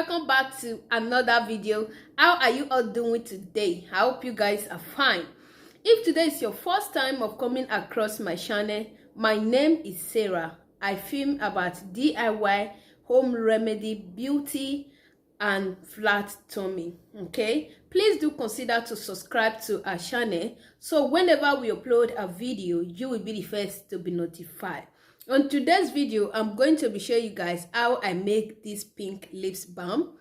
welcome back to another video. How are you all doing today? I hope you guys are fine. If today is your first time of coming across my channel, my name is Sarah. I film about DIY, home remedy, beauty and flat tummy. Okay, please do consider to subscribe to our channel so whenever we upload a video you will be the first to be notified. On today's video, I'm going to be showing you guys how I make this pink lips balm.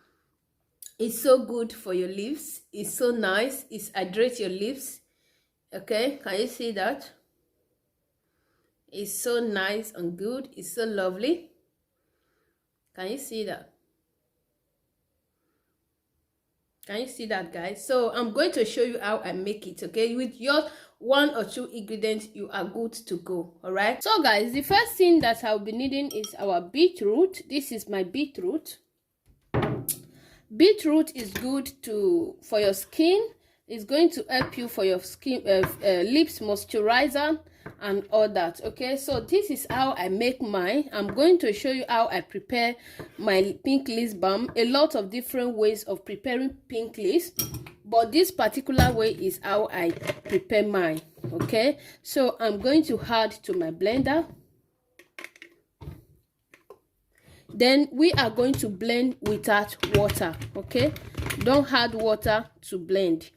It's so good for your lips. It's so nice. It hydrates your lips. Okay, can you see that? It's so nice and good. It's so lovely. Can you see that? Can you see that, guys? So I'm going to show you how I make it. Okay, with your 1 or 2 ingredients, you are good to go. All right, so guys, the first thing that I'll be needing is our beetroot. This is my beetroot. Beetroot is good for your skin. It's going to help you for your skin, lips moisturizer and all that. Okay, so this is how I make mine. I'm going to show you how I prepare my pink lips balm. A lot of different ways of preparing pink lips, but this particular way is how I prepare mine. Okay, so I'm going to add to my blender. Then we are going to blend without water. Okay, don't add water to blend.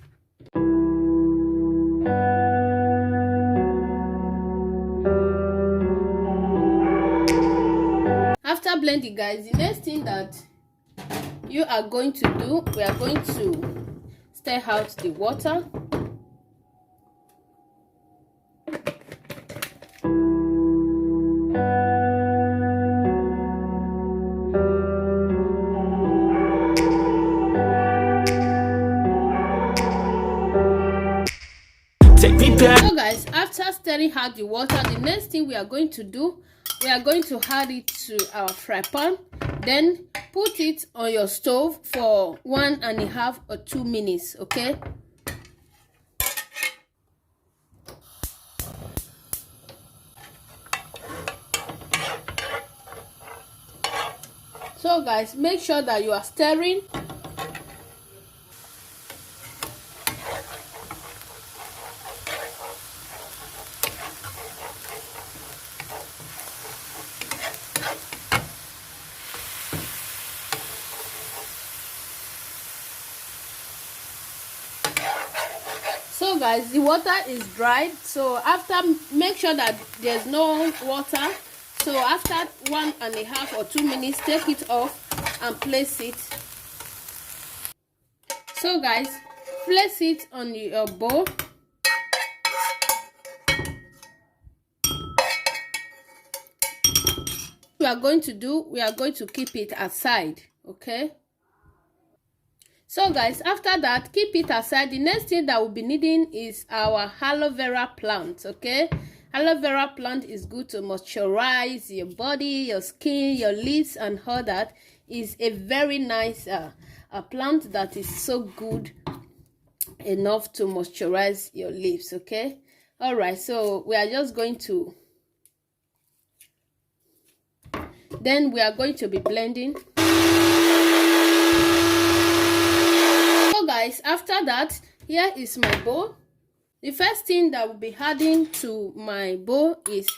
After blending, guys, the next thing that you are going to do, we are going to stir out the water. So guys, after stirring out the water, the next thing we are going to do, we are going to add it to our fry pan. Then put it on your stove for 1.5 or 2 minutes. Okay, so guys, make sure that you are stirring. So guys, the water is dried. So after, make sure that there's no water. So after 1.5 or 2 minutes, take it off and place it. So guys, place it on your bowl. We are going to keep it aside. Okay, so guys, after that, keep it aside. The next thing that we'll be needing is our aloe vera plant. Okay, aloe vera plant is good to moisturize your body, your skin, your lips and all that. Is a very nice a plant that is so good enough to moisturize your lips. Okay, all right, so we are just going to, then we are going to be blending. So guys, after that, here is my bowl. The first thing that we'll be adding to my bowl is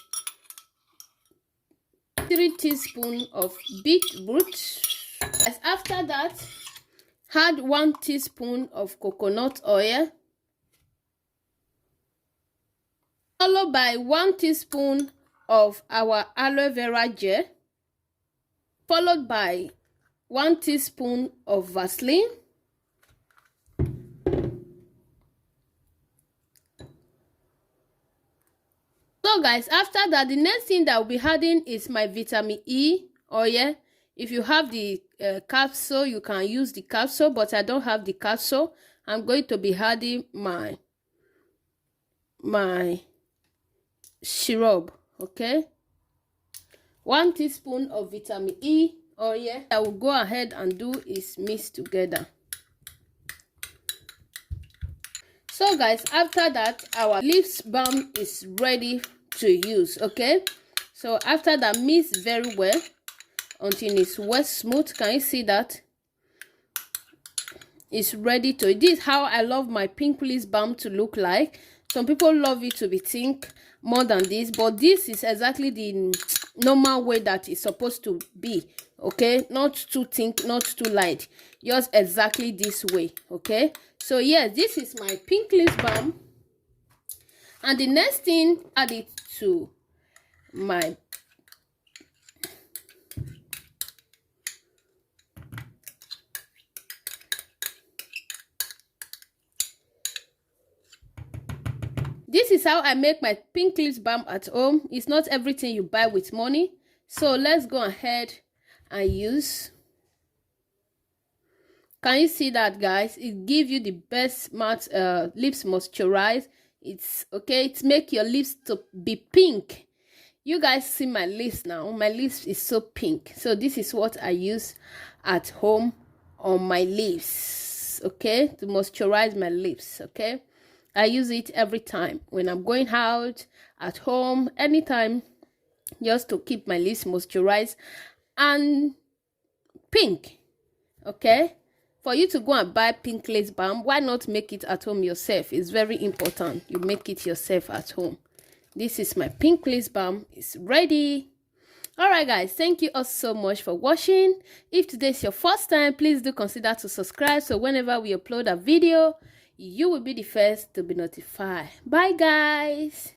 3 teaspoons of beetroot. After that, add 1 teaspoon of coconut oil, followed by 1 teaspoon of our aloe vera gel, followed by 1 teaspoon of Vaseline. So guys, after that, the next thing that we'll be adding is my vitamin E oil. If you have the capsule, you can use the capsule, but I don't have the capsule. I'm going to be adding my syrup. Okay, 1 teaspoon of vitamin E oil. I will go ahead and do is mix together. So guys, after that, our lips balm is ready to use. Okay, so after that, mix very well until it's well smooth. Can you see that? is ready to. This is how I love my pink lip balm to look like. Some people love it to be thick more than this, but this is exactly the normal way that it's supposed to be. Okay, not too thick, not too light, just exactly this way. Okay, so yes, this is my pink lip balm. And the next thing, add it to my this is how I make my pink lip balm at home. It's not everything you buy with money. So let's go ahead and use. Can you see that, guys? It gives you the best matte lips moisturize. It's okay. It make your lips to be pink. You guys see my lips now. My lips is so pink. So this is what I use at home on my lips. Okay, to moisturize my lips. Okay, I use it every time when I'm going out, at home, anytime, just to keep my lips moisturized and pink. Okay, for you to go and buy pink lip balm, why not make it at home yourself? It's very important you make it yourself at home. This is my pink lip balm. It's ready. All right, guys, thank you all so much for watching. If today is your first time, please do consider to subscribe, so whenever we upload a video, you will be the first to be notified. Bye, guys.